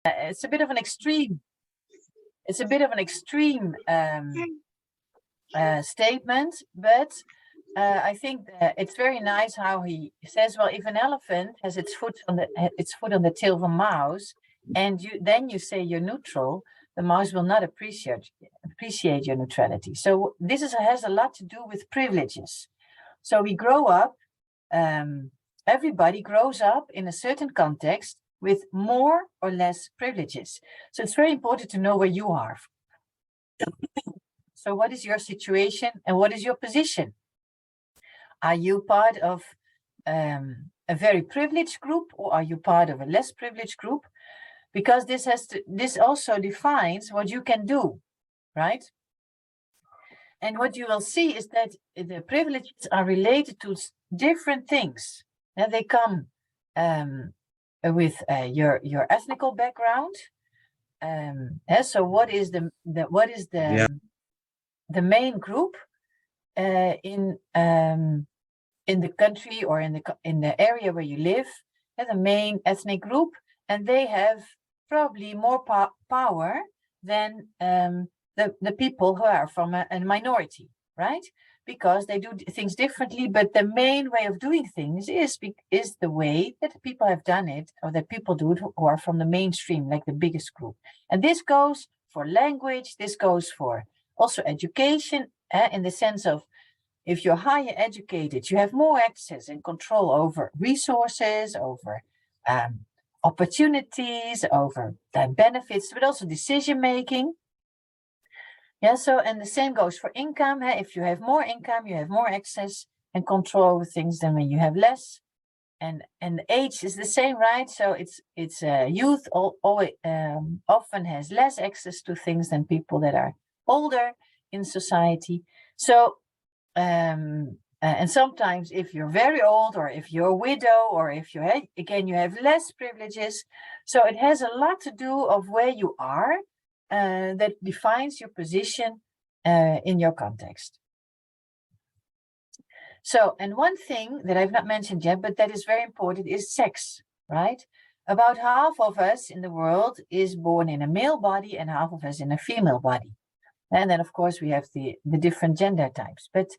it's a bit of an extreme. It's a bit of an extreme statement, but I think that it's very nice how he says, well, if an elephant has its foot on the tail of a mouse, and then you say you're neutral, the mouse will not appreciate your neutrality. So this has a lot to do with privileges. So we grow up, everybody grows up in a certain context with more or less privileges. So it's very important to know where you are. So what is your situation and what is your position? Are you part of a very privileged group, or are you part of a less privileged group? Because this also defines what you can do, right? And what you will see is that the privileges are related to different things, and they come with your ethnical background. So what is the main group in the country or in the area where you live? The main ethnic group, and they have probably more power than the people who are from a minority, right? Because they do things differently, but the main way of doing things is the way that people have done it, or that people do it who are from the mainstream, like the biggest group. And this goes for language, this goes for also education, in the sense of, if you're higher educated, you have more access and control over resources, over opportunities, over benefits, but also decision making. Yeah, so, and the same goes for income. If you have more income, you have more access and control over things than when you have less. And age is the same, right? So it's youth always often has less access to things than people that are older in society. So and sometimes if you're very old, or if you're a widow, or if you have less privileges. So it has a lot to do of where you are, that defines your position in your context. So, and one thing that I've not mentioned yet, but that is very important, is sex, right? About half of us in the world is born in a male body and half of us in a female body. And then, of course, we have the different gender types. But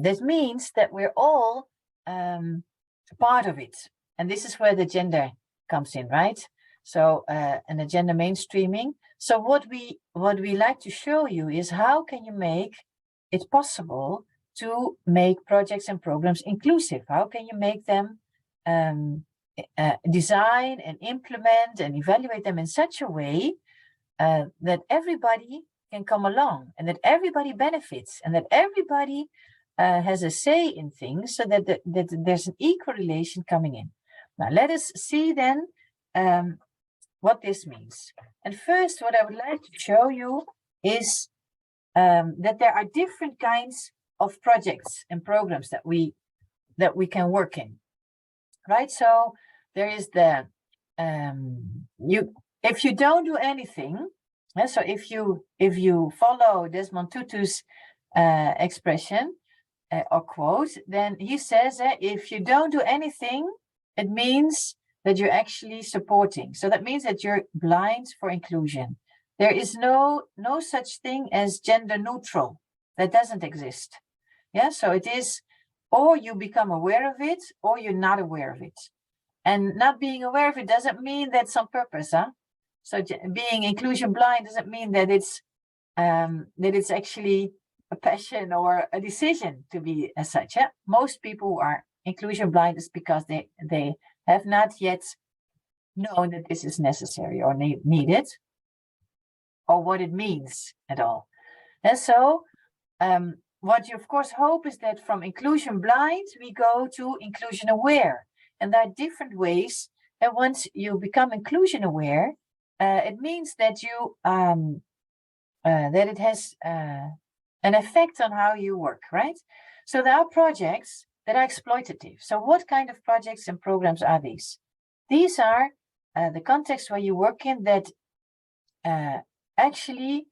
this means that we're all part of it. And this is where the gender comes in, right? So, and the gender mainstreaming. So what we like to show you is, how can you make it possible to make projects and programs inclusive? How can you make them design and implement and evaluate them in such a way that everybody can come along, and that everybody benefits, and that everybody has a say in things, so that there's an equal relation coming in. Now, let us see then what this means. And first, what I would like to show you is that there are different kinds of projects and programs that we can work in, right? So there is the if you don't do anything. So if you follow Desmond Tutu's expression or quote, then he says if you don't do anything, it means that you're actually supporting. So that means that you're blind for inclusion. There is no such thing as gender neutral. That doesn't exist. Yeah, so it is, or you become aware of it, or you're not aware of it. And not being aware of it doesn't mean that's on purpose, huh? So being inclusion blind doesn't mean that it's actually a passion or a decision to be as such. Yeah? Most people who are inclusion blind is because they have not yet known that this is necessary or needed, or what it means at all. And so what you of course hope is that from inclusion blind we go to inclusion aware, and there are different ways. And once you become inclusion aware, it means that you that it has an effect on how you work, right? So there are projects that are exploitative. So what kind of projects and programs are these? These are the context where you work in that actually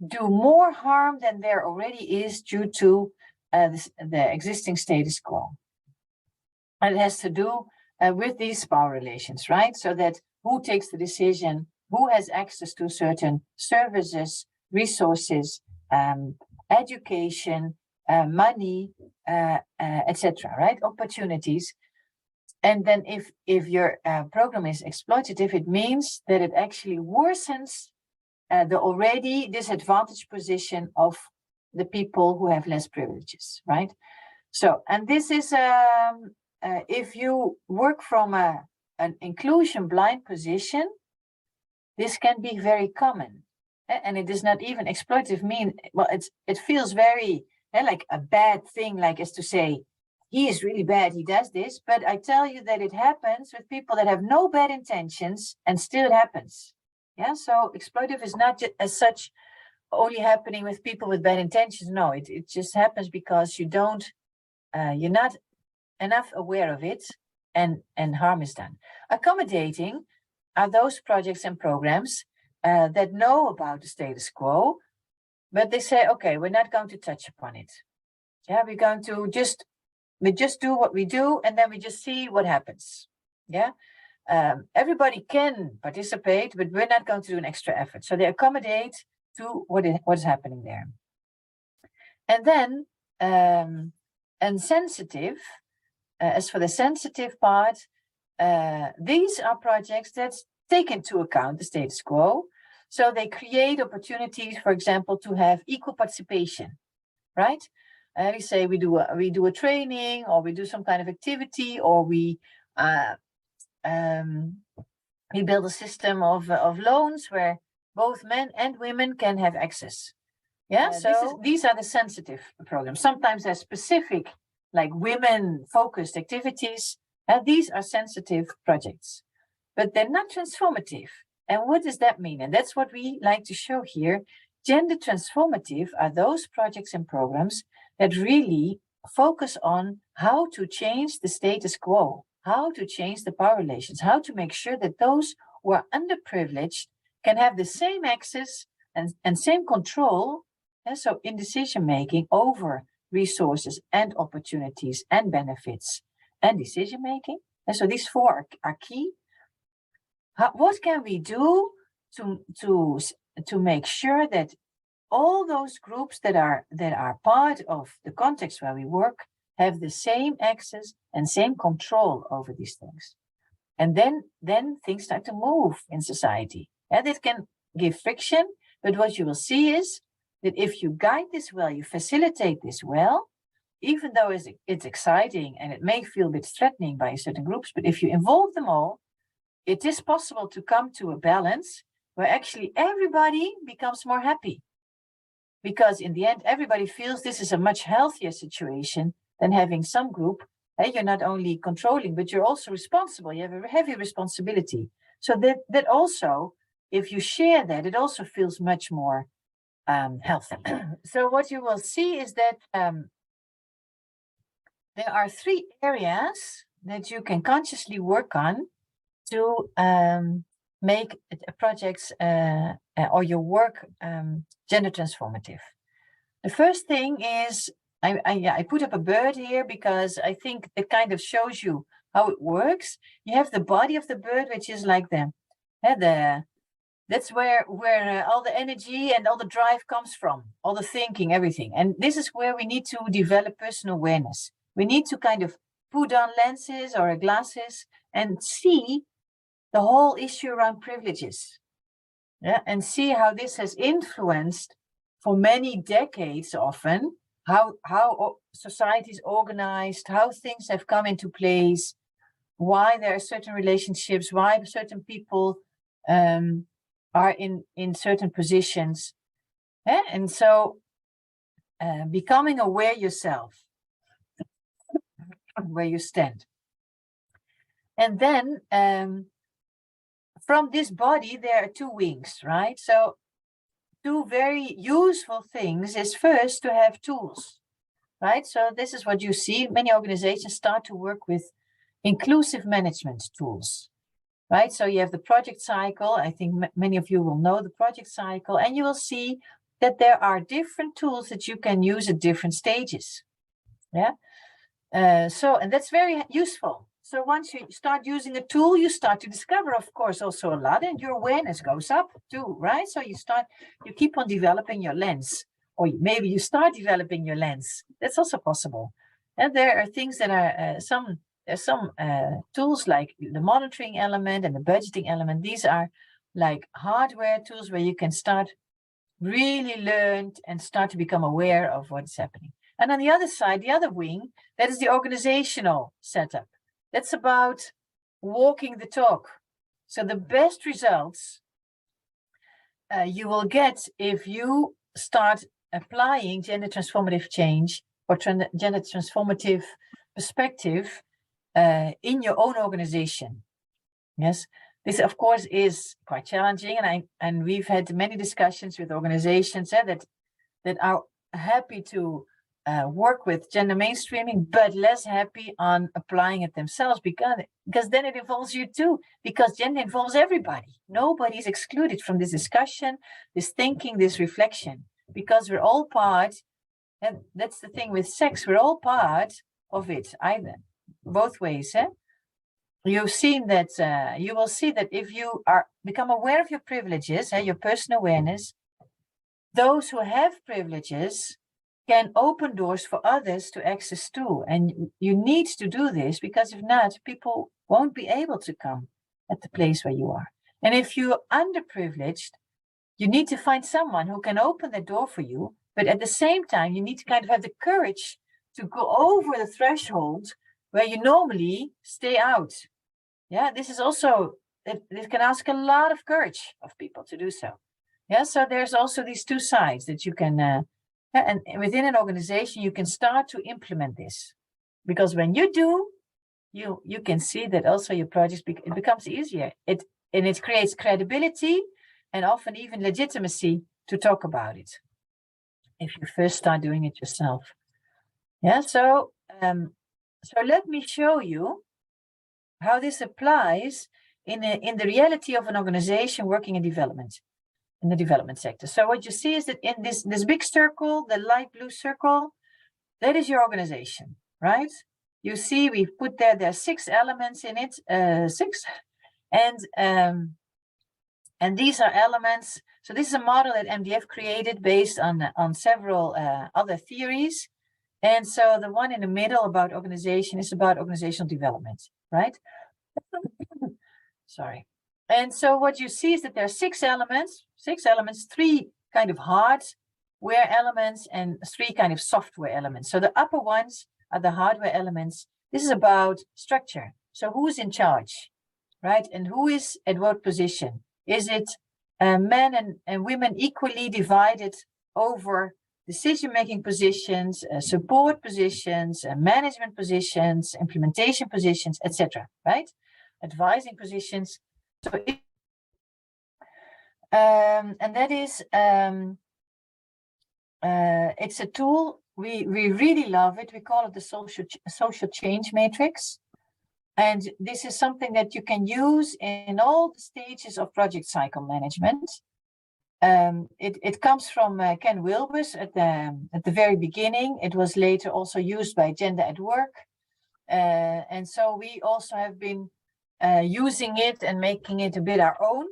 do more harm than there already is due to the existing status quo. And it has to do with these power relations, right? So that who takes the decision who has access to certain services, resources, education, money, etc., right? Opportunities. And then if your program is exploitative, it means that it actually worsens the already disadvantaged position of the people who have less privileges, right? So, and this is, if you work from an inclusion blind position, this can be very common. And it is not even exploitative mean, well, it feels very like a bad thing, like as to say, he is really bad, he does this, but I tell you that it happens with people that have no bad intentions and still it happens. Yeah, so exploitative is not just as such only happening with people with bad intentions. No, it just happens because you're not enough aware of it, and harm is done. Accommodating are those projects and programs that know about the status quo, but they say, okay, we're not going to touch upon it. Yeah, we're going to we just do what we do, and then we just see what happens. Yeah, everybody can participate, but we're not going to do an extra effort. So they accommodate to what is happening there. And then, and sensitive, as for the sensitive part, these are projects that take into account the status quo. So they create opportunities, for example, to have equal participation, right? We say we do a training, or we do some kind of activity, or we build a system of loans where both men and women can have access. Yeah, so these are the sensitive programs. Sometimes they're specific, like women-focused activities. These are sensitive projects, but they're not transformative. And what does that mean? And that's what we like to show here. Gender transformative are those projects and programs that really focus on how to change the status quo, how to change the power relations, how to make sure that those who are underprivileged can have the same access and same control, so in decision making over resources and opportunities and benefits and decision making. And so these four are key. What can we do to make sure that all those groups that are part of the context where we work have the same access and same control over these things? And then things start to move in society. And it can give friction, but what you will see is that if you guide this well, you facilitate this well, even though it's exciting and it may feel a bit threatening by certain groups, but if you involve them all, it is possible to come to a balance where actually everybody becomes more happy. Because in the end, everybody feels this is a much healthier situation than having some group. You're not only controlling, but you're also responsible. You have a heavy responsibility. So that also, if you share that, it also feels much more healthy. So what you will see is that there are 3 areas that you can consciously work on to make projects or your work gender transformative. The first thing is, I put up a bird here because I think it kind of shows you how it works. You have the body of the bird, which is like that's where all the energy and all the drive comes from, all the thinking, everything. And this is where we need to develop personal awareness. We need to kind of put on lenses or glasses and see the whole issue around privileges. Yeah, and see how this has influenced for many decades often how society is organized, how things have come into place, why there are certain relationships, why certain people are in certain positions. Yeah? And so becoming aware yourself, where you stand. And then from this body, there are 2 wings, right? So 2 very useful things is first to have tools, right? So this is what you see. Many organizations start to work with inclusive management tools, right? So you have the project cycle. I think many of you will know the project cycle, and you will see that there are different tools that you can use at different stages. Yeah. And that's very useful. So once you start using a tool, you start to discover, of course, also a lot, and your awareness goes up too, right? So you keep on developing your lens, or maybe you start developing your lens. That's also possible. And there are things that are there's some tools like the monitoring element and the budgeting element. These are like hardware tools where you can start really learn and start to become aware of what's happening. And on the other side, the other wing, that is the organizational setup. That's about walking the talk. So the best results you will get if you start applying gender transformative change or gender transformative perspective in your own organization. Yes, this of course is quite challenging, and we've had many discussions with organizations that are happy to work with gender mainstreaming, but less happy on applying it themselves because then it involves you too, because gender involves everybody. Nobody is excluded from this discussion, this thinking, this reflection, because we're all part, and that's the thing with sex, we're all part of it, either, both ways. You've seen that, you will see that if you become aware of your privileges, your personal awareness, those who have privileges can open doors for others to access too. And you need to do this, because if not, people won't be able to come at the place where you are. And if you're underprivileged, you need to find someone who can open the door for you. But at the same time, you need to kind of have the courage to go over the threshold where you normally stay out. Yeah, this is also, this can ask a lot of courage of people to do so. Yeah, so there's also these two sides that you can, and within an organization, you can start to implement this. Because when you do, you can see that also your projects, it becomes easier. And it creates credibility and often even legitimacy to talk about it, if you first start doing it yourself. Yeah, so let me show you how this applies in the reality of an organization working in the development sector. So what you see is that in this big circle, the light blue circle, that is your organization, right? You see, we've put there are 6 elements in it, 6, and these are elements. So this is a model that MDF created based on several other theories. And so the one in the middle about organization is about organizational development, right? Sorry. And so what you see is that there are 6 elements, 3 kind of hardware elements and 3 kind of software elements. So the upper ones are the hardware elements. This is about structure. So who's in charge, right? And who is at what position? Is it men and women equally divided over decision-making positions, support positions, management positions, implementation positions, etc., right? Advising positions. So and that is it's a tool, we really love it. We call it the social change matrix, and this is something that you can use in all the stages of project cycle management. It comes from Ken Wilber's at the very beginning. It was later also used by Gender at Work, and so we also have been using it and making it a bit our own.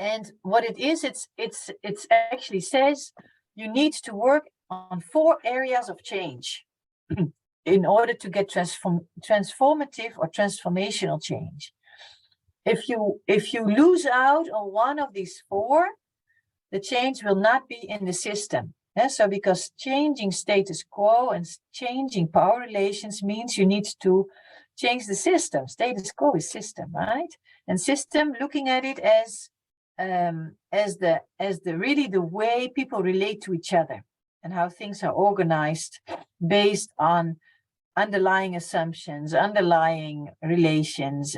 And what it is, it's actually says you need to work on 4 areas of change in order to get transformative or transformational change. If you lose out on one of these 4, the change will not be in the system. So because changing status quo and changing power relations means you need to change the system. Status quo is system, right? And system, looking at it as really the way people relate to each other and how things are organized based on underlying assumptions, underlying relations,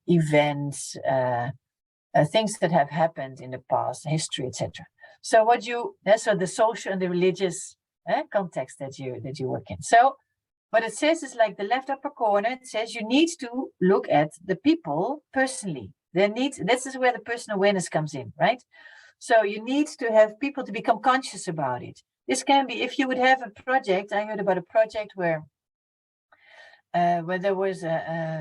events, things that have happened in the past, history, etc. So so the social and the religious context that you work in. So what it says is like the left upper corner, it says you need to look at the people personally. This is where the personal awareness comes in, right? So you need to have people to become conscious about it. This can be, if you would have a project, I heard about a project where where there was a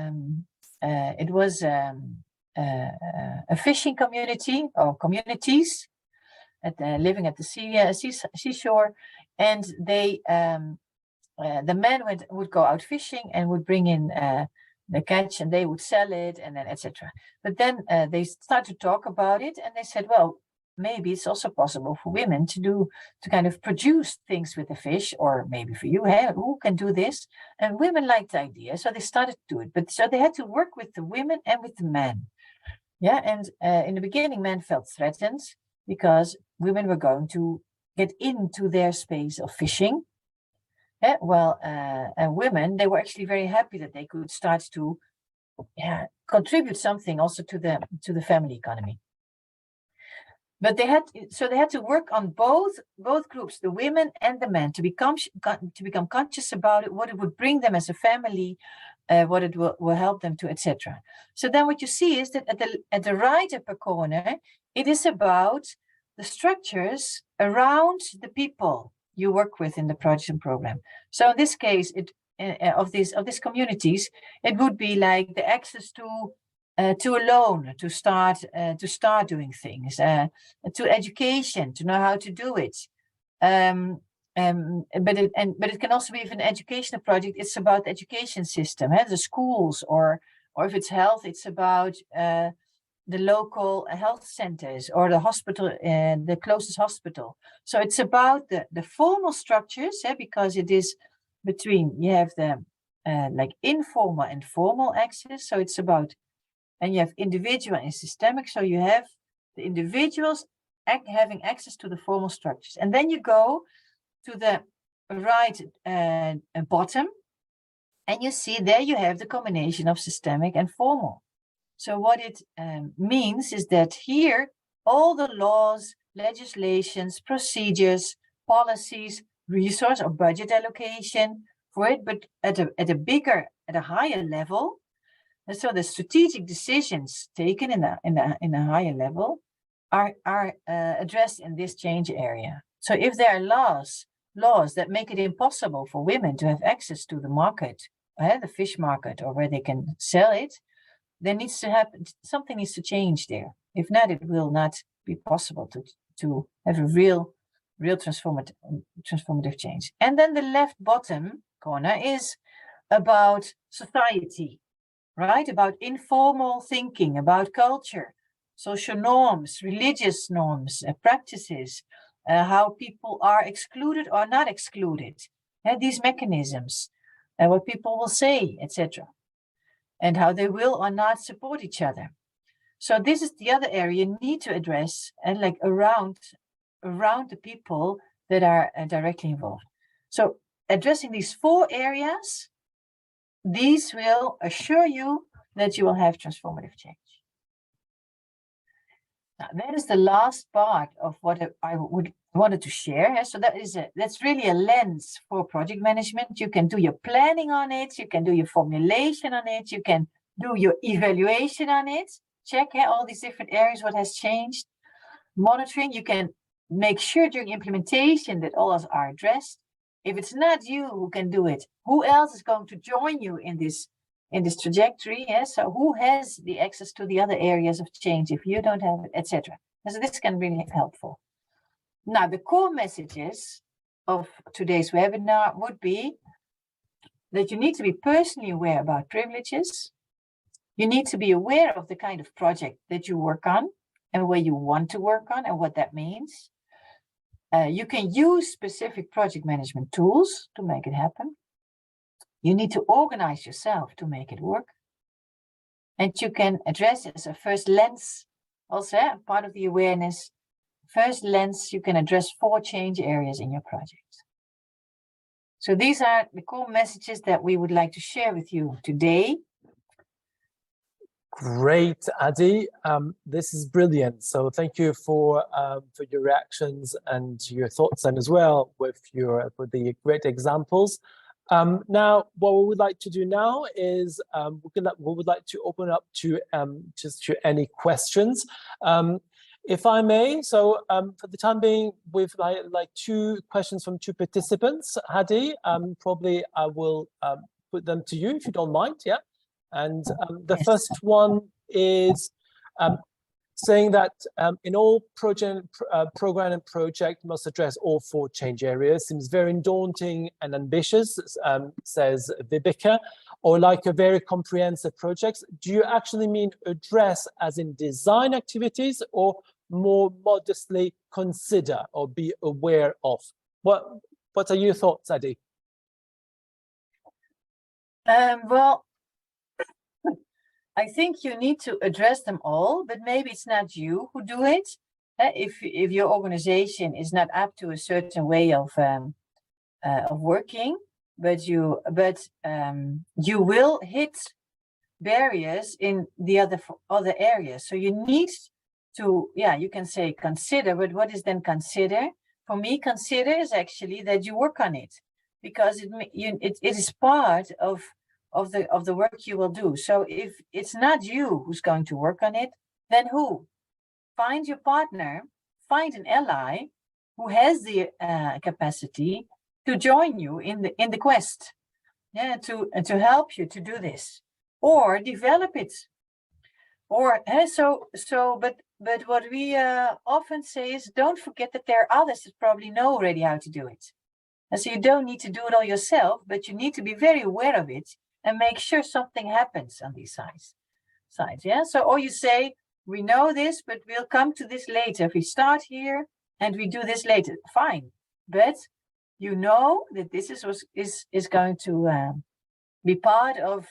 fishing community or communities living at the seashore, and they the men would go out fishing and would bring in the catch, and they would sell it, and then etc. But then they started to talk about it, and they said, well, maybe it's also possible for women to kind of produce things with the fish, or maybe for you, hey, who can do this? And women liked the idea, so they started to do it. But so they had to work with the women and with the men. Yeah, and in the beginning, men felt threatened because women were going to get into their space of fishing. Yeah, well, and women, they were actually very happy that they could start to contribute something also to the family economy. But they had to work on both groups, the women and the men, to become conscious about it, what it would bring them as a family, what it will help them to, etc. So then what you see is that at the right upper corner, it is about the structures around the people you work with in the project and program. So in this case, of these communities, it would be like the access to a loan to start doing things, to education, to know how to do it. But it can also be an educational project. It's about the education system, the schools, or if it's health, it's about the local health centers or the hospital, the closest hospital. So it's about the formal structures, because it is between, you have the like informal and formal access. So it's about, and you have individual and systemic. So you have the individuals having access to the formal structures. And then you go to the right bottom, and you see there you have the combination of systemic and formal. So what it means is that here, all the laws, legislations, procedures, policies, resource or budget allocation for it, but at a higher level. And so the strategic decisions taken in a higher level are addressed in this change area. So if there are laws that make it impossible for women to have access to the market, the fish market, or where they can sell it, something needs to change there. If not, it will not be possible to have a real transformative change. And then the left bottom corner is about society, right? About informal thinking, about culture, social norms, religious norms, practices, how people are excluded or not excluded, these mechanisms, what people will say, etc., and how they will or not support each other. So this is the other area you need to address, and like around the people that are directly involved. So addressing these 4 areas, these will assure you that you will have transformative change. Now, that is the last part of what I wanted to share. So that's really a lens for project management. You can do your planning on it. You can do your formulation on it. You can do your evaluation on it. Check all these different areas, what has changed. Monitoring, you can make sure during implementation that all are addressed. If it's not you who can do it, who else is going to join you in this trajectory? So who has the access to the other areas of change if you don't have it, etc. So this can really be helpful. Now, the core messages of today's webinar would be that you need to be personally aware about privileges. You need to be aware of the kind of project that you work on and where you want to work on and what that means. You can use specific project management tools to make it happen. You need to organize yourself to make it work. And you can address as a first lens, also part of the awareness, first lens, you can address 4 change areas in your project. So these are the core messages that we would like to share with you today. Great, Adi. This is brilliant. So thank you for your reactions and your thoughts, and as well with the great examples. Now, what we would like to do now is we would like to open up to just to any questions, if I may. So for the time being, we've like 2 questions from 2 participants. Hadi, probably I will put them to you if you don't mind. Yeah. And the Yes. first one is saying that in all program and project must address all 4 change areas. Seems very daunting and ambitious, says Vibeke, or like a very comprehensive project. Do you actually mean address as in design activities, or more modestly consider or be aware of? What are your thoughts, Adi? Well, I think you need to address them all, but maybe it's not you who do it. If your organization is not up to a certain way of working, but you will hit barriers in the other areas. So you need to, you can say consider, but what is then consider? For me, consider is actually that you work on it, because it is part of the work you will do. So if it's not you who's going to work on it, then who? Find your partner, find an ally who has the capacity to join you in the quest, to help you to do this, or develop it. Or but what we often say is, don't forget that there are others that probably know already how to do it. And so you don't need to do it all yourself, but you need to be very aware of it and make sure something happens on these sides. Yeah. So, or you say, we know this, but we'll come to this later. If we start here and we do this later, fine. But you know that this is going to be part of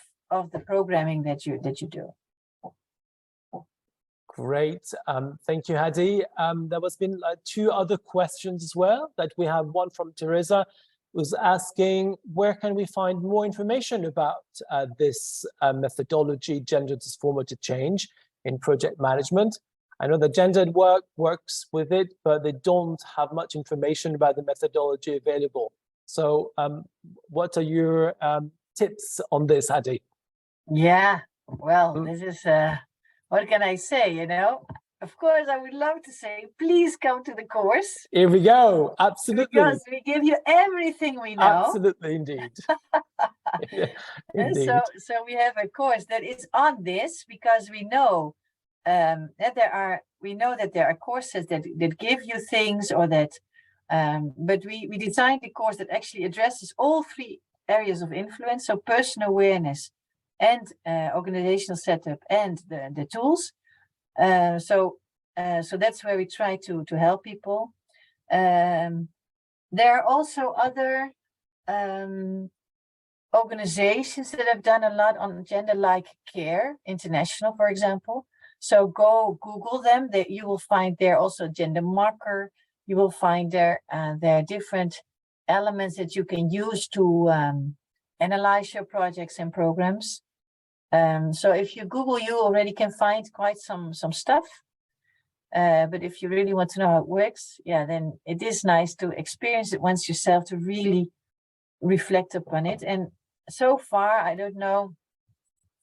the programming that you do. Great. Thank you, Hadi. There has been 2 other questions as well. That we have one from Teresa, who's asking, where can we find more information about this methodology, gender transformative change in project management? I know that Gendered Work works with it, but they don't have much information about the methodology available. So what are your tips on this, Hadi? Yeah, well, this is, what can I say, Of course, I would love to say, please come to the course. Here we go, absolutely. Because we give you everything we know. Absolutely, indeed. Indeed. So we have a course that is on this, because we know that there are courses that give you things, or that, but we designed a course that actually addresses all 3 areas of influence, so personal awareness and organizational setup and the tools. So that's where we try to help people. There are also other organizations that have done a lot on gender, like Care International, for example. So go Google them. You will find there also gender marker. You will find there are different elements that you can use to analyze your projects and programs. So if you Google, you already can find quite some stuff. But if you really want to know how it works, then it is nice to experience it once yourself, to really reflect upon it. And so far, I don't know,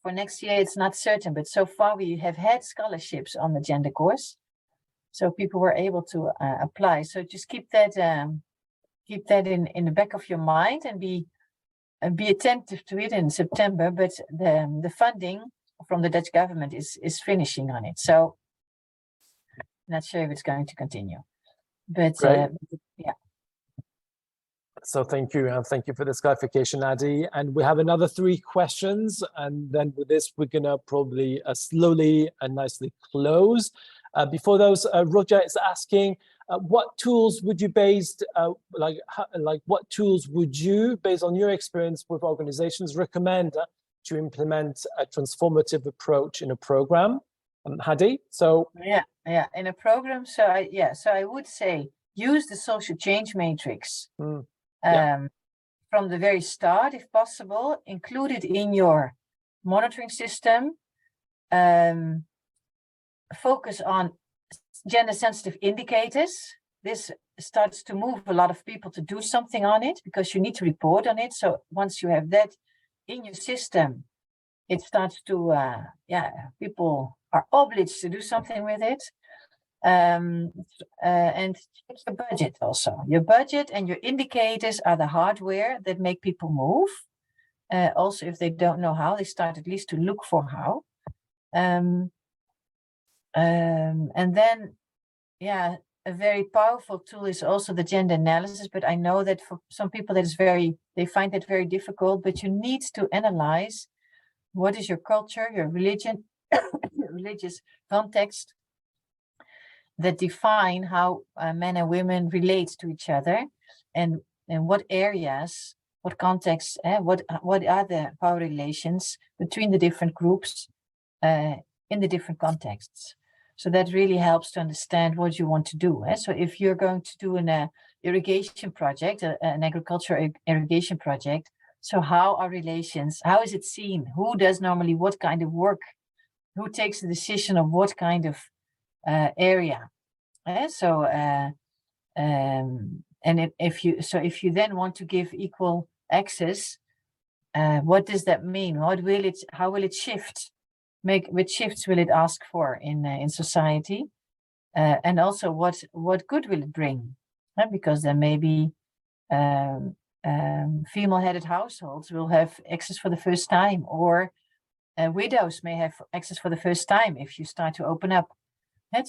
for next year, it's not certain, but so far we have had scholarships on the gender course. So people were able to apply. So just keep that in the back of your mind, and be attentive to it in September. But the funding from the Dutch government is finishing on it. So not sure if it's going to continue, but yeah. So thank you, and thank you for this clarification, Adi. And we have another 3 questions, and then with this, we're gonna probably slowly and nicely close. Before those, Roger is asking, what tools would you what tools would you, based on your experience with organizations, recommend to implement a transformative approach in a program? Hadi, so yeah, in a program. So I would say use the social change matrix from the very start, if possible. Include it in your monitoring system. Focus on gender sensitive indicators. This starts to move a lot of people to do something on it, because you need to report on it. So once you have that in your system, it starts to people are obliged to do something with it. And check your budget also. Your budget and your indicators are the hardware that make people move. also if they don't know how, they start at least to look for how. And then, yeah, a very powerful tool is also the gender analysis, but I know that for some people that is they find that very difficult, but you need to analyze what is your culture, your religion, your religious context that define how men and women relate to each other, and what areas, what contexts, what are the power relations between the different groups in the different contexts. So that really helps to understand what you want to do. So if you're going to do an irrigation project, an agricultural irrigation project, so how are relations, how is it seen? Who does normally what kind of work? Who takes the decision of what kind of area? If you then want to give equal access, what does that mean? How will it shift? Which shifts will it ask for in society? And also what good will it bring? Because there may be female-headed households will have access for the first time, or widows may have access for the first time if you start to open up.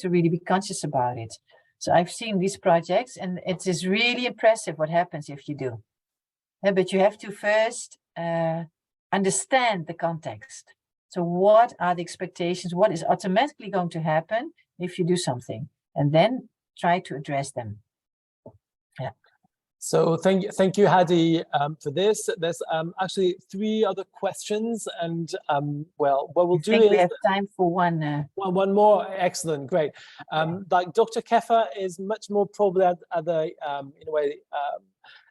To really be conscious about it. So I've seen these projects, and it is really impressive what happens if you do. But you have to first understand the context. So what are the expectations? What is automatically going to happen if you do something? And then try to address them. Yeah. So thank you, Hadi, for this. There's actually 3 other questions, and well, what we'll do is we have time for one more. Excellent, great. Like Dr. Keffer is much more probably at the in a way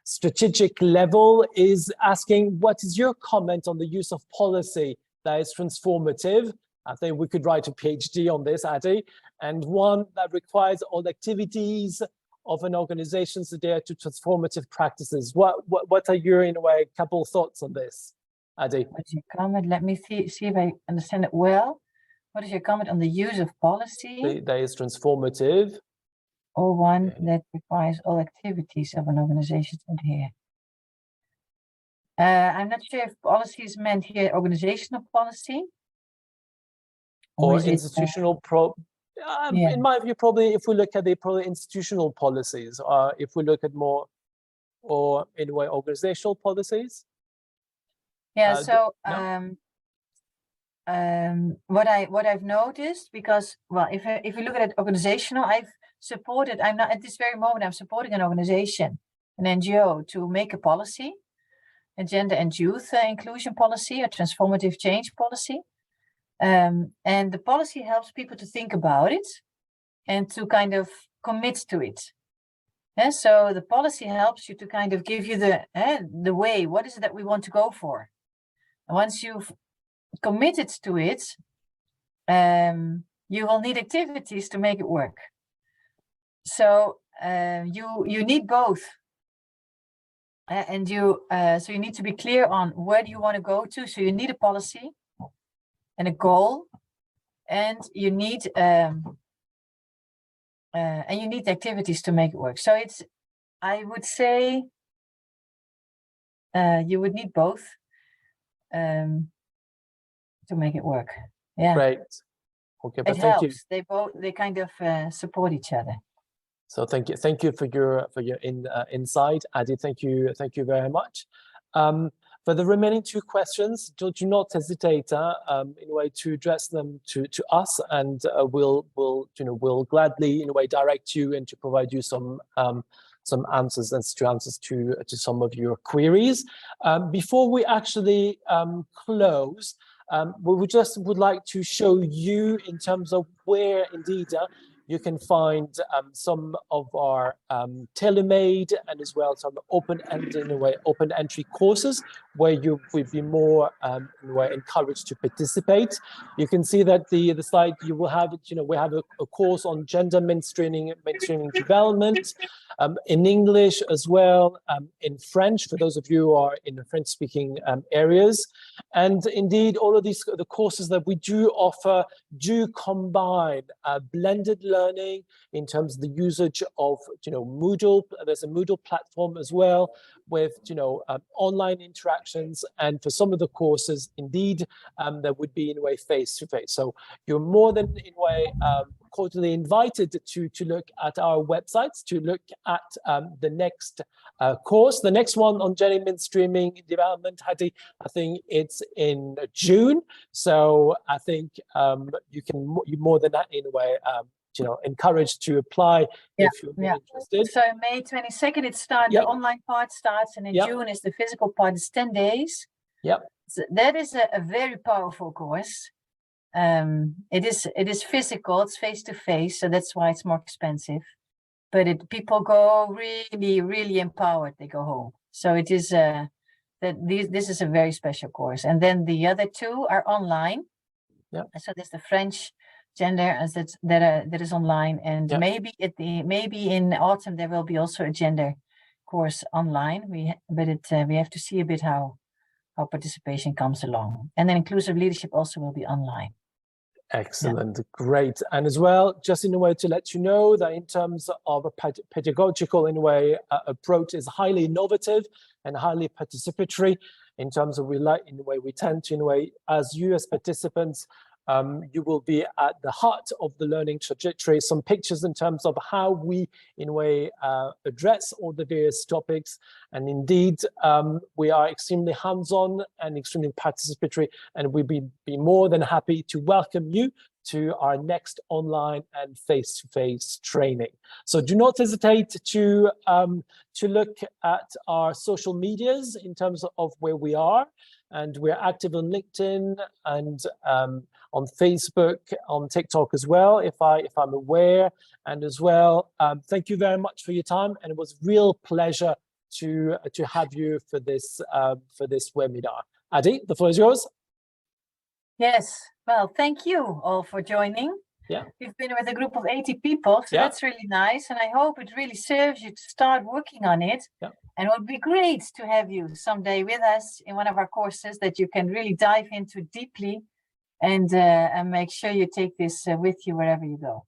strategic level, is asking, what is your comment on the use of policy that is transformative? I think we could write a PhD on this, Hadi, and one that requires all activities of an organization to adhere to transformative practices. What are your, in a way, couple thoughts on this, Adi? What's your comment? Let me see if I understand it well. What is your comment on the use of policy? That is transformative. Or one that requires all activities of an organization to adhere. I'm not sure if policy is meant here organizational policy. Or institutional in my view, probably if we look at the institutional policies, if we look at more, or in a way, organizational policies. Yeah. What I've noticed, because if you look at it organizational, I'm not at this very moment. I'm supporting an organization, an NGO, to make a policy, a gender and youth inclusion policy, a transformative change policy. And the policy helps people to think about it and to kind of commit to it. And so the policy helps you to kind of give you the way. What is it that we want to go for? And once you've committed to it, you will need activities to make it work. So you need both. So you need to be clear on where do you want to go to. So you need a policy and a goal, and you need activities to make it work. So I would say you would need both to make it work. Yeah. Right. Okay, but it helps. They kind of support each other. So thank you for your insight, Adi. Thank you very much. For the remaining 2 questions, do not hesitate in a way to address them to us, and we'll gladly in a way direct you and to provide you some answers to some of your queries. Before we actually close, we would like to show you in terms of where indeed you can find some of our tailor-made and as well some open entry courses where you will be more in a way encouraged to participate. You can see that the slide you will have, we have a course on gender mainstreaming development in English as well, in French for those of you who are in the French-speaking areas, and indeed all of the courses that we do offer do combine blended e-learning, in terms of the usage of, Moodle. There's a Moodle platform as well with, online interactions. And for some of the courses, indeed, there would be in a way face-to-face. So you're more than in a way cordially invited to look at our websites, to look at the next course. The next one on gender mainstreaming development, Hadi, I think it's in June. So I think you're more than that in a way, encouraged to apply if you're more interested. So May 22nd it starts, the online part starts, and in June is the physical part. It's 10 days. Yep. So that is a very powerful course. It is physical, it's face-to-face, so that's why it's more expensive. But people go really, really empowered. They go home. So it is this is a very special course. And then the other two are online. Yeah. So there's the French gender that is online, and maybe in autumn there will be also a gender course online. We have to see a bit how participation comes along. And then inclusive leadership also will be online. Excellent, great. And as well, just in a way to let you know that in terms of a pedagogical, in a way, approach is highly innovative and highly participatory. In terms of we tend to, in a way, as you as participants, you will be at the heart of the learning trajectory. Some pictures in terms of how we, in a way, address all the various topics. And indeed, we are extremely hands-on and extremely participatory, and we'd be more than happy to welcome you to our next online and face-to-face training. So do not hesitate to look at our social medias in terms of where we are. And we're active on LinkedIn and on Facebook, on TikTok as well, if I'm aware. And as well, thank you very much for your time. And it was a real pleasure to have you for this webinar. Adi, the floor is yours. Yes, well, thank you all for joining. Yeah. We've been with a group of 80 people, so that's really nice. And I hope it really serves you to start working on it. Yeah. And it would be great to have you someday with us in one of our courses that you can really dive into deeply and make sure you take this with you wherever you go.